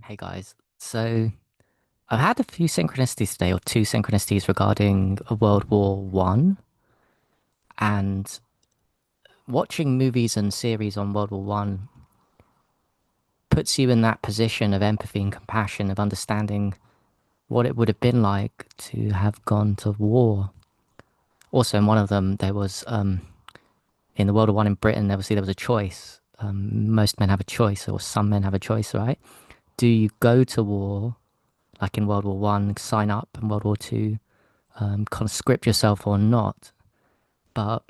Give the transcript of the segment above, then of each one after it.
Hey guys, so I've had a few synchronicities today, or two synchronicities regarding World War One, and watching movies and series on World War One puts you in that position of empathy and compassion, of understanding what it would have been like to have gone to war. Also, in one of them, there was in the World War One in Britain, obviously there was a choice. Most men have a choice, or some men have a choice, right? Do you go to war, like in World War One, sign up in World War Two? Conscript yourself or not. But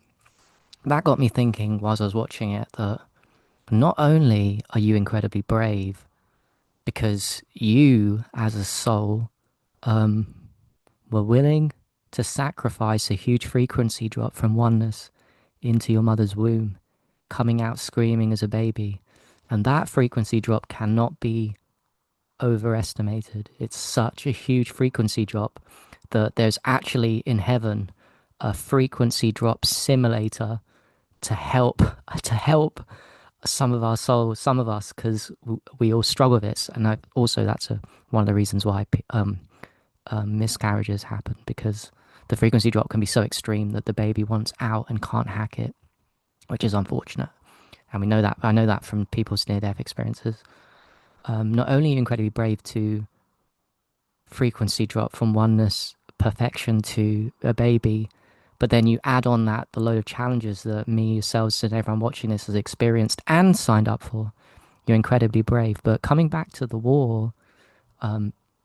that got me thinking whilst I was watching it that not only are you incredibly brave because you, as a soul, were willing to sacrifice a huge frequency drop from oneness into your mother's womb, coming out screaming as a baby. And that frequency drop cannot be overestimated. It's such a huge frequency drop that there's actually in heaven a frequency drop simulator to help to help some of our souls, some of us, because we all struggle with this. And also that's one of the reasons why miscarriages happen, because the frequency drop can be so extreme that the baby wants out and can't hack it, which is unfortunate. And we know that. I know that from people's near-death experiences. Not only are you incredibly brave to frequency drop from oneness perfection to a baby, but then you add on that the load of challenges that me, yourselves, and everyone watching this has experienced and signed up for. You're incredibly brave. But coming back to the war,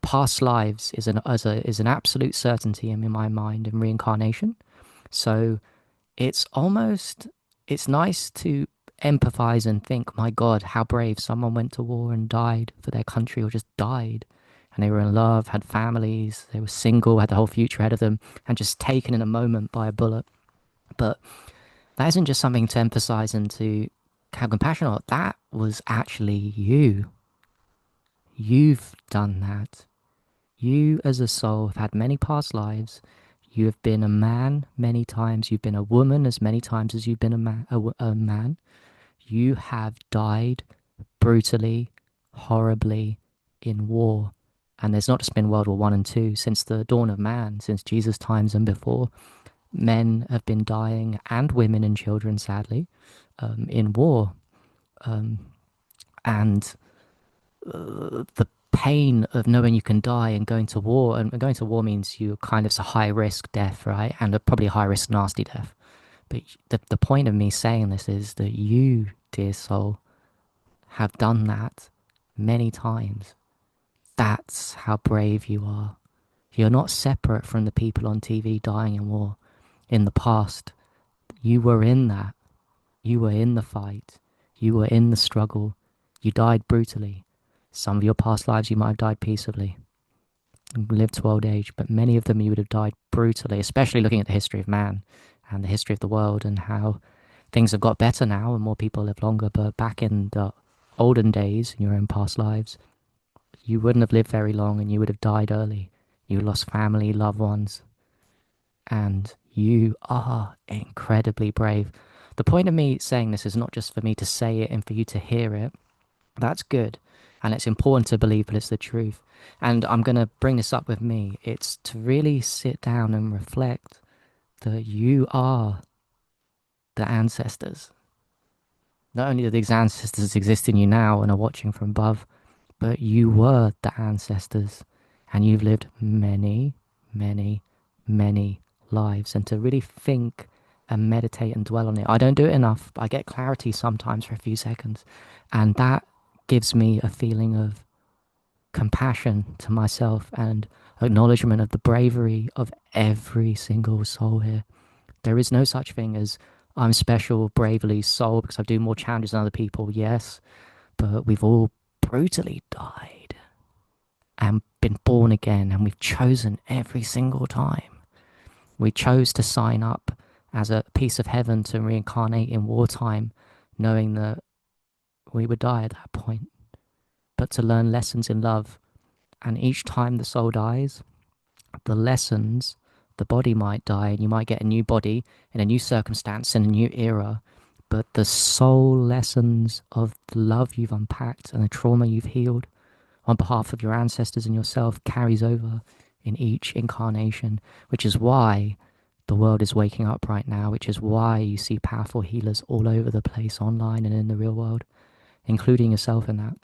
past lives is an absolute certainty in my mind in reincarnation. So it's nice to empathize and think, my God, how brave someone went to war and died for their country, or just died. And they were in love, had families, they were single, had the whole future ahead of them, and just taken in a moment by a bullet. But that isn't just something to emphasize and to have compassion on. That was actually you. You've done that. You, as a soul, have had many past lives. You have been a man many times. You've been a woman as many times as you've been a man. You have died brutally, horribly in war. And there's not just been World War One and Two. Since the dawn of man, since Jesus' times and before, men have been dying, and women and children, sadly, in war. And the pain of knowing you can die and going to war, and going to war means you kind of, it's a high risk death, right? And probably a high risk nasty death. But the point of me saying this is that you, dear soul, have done that many times. That's how brave you are. You're not separate from the people on TV dying in war. In the past, you were in that. You were in the fight. You were in the struggle. You died brutally. Some of your past lives you might have died peaceably and lived to old age, but many of them you would have died brutally, especially looking at the history of man and the history of the world and how things have got better now and more people live longer. But back in the olden days, in your own past lives, you wouldn't have lived very long and you would have died early. You lost family, loved ones, and you are incredibly brave. The point of me saying this is not just for me to say it and for you to hear it. That's good. And it's important to believe, but it's the truth. And I'm going to bring this up with me. It's to really sit down and reflect that you are the ancestors. Not only do these ancestors exist in you now and are watching from above, but you were the ancestors and you've lived many, many, many lives. And to really think and meditate and dwell on it. I don't do it enough, but I get clarity sometimes for a few seconds. And that gives me a feeling of compassion to myself and acknowledgement of the bravery of every single soul here. There is no such thing as I'm special, bravely soul because I do more challenges than other people. Yes, but we've all brutally died and been born again, and we've chosen every single time. We chose to sign up as a piece of heaven to reincarnate in wartime, knowing that we would die at that point, but to learn lessons in love. And each time the soul dies, the lessons, the body might die, and you might get a new body in a new circumstance in a new era. But the soul lessons of the love you've unpacked and the trauma you've healed on behalf of your ancestors and yourself carries over in each incarnation, which is why the world is waking up right now, which is why you see powerful healers all over the place, online and in the real world, including yourself in that.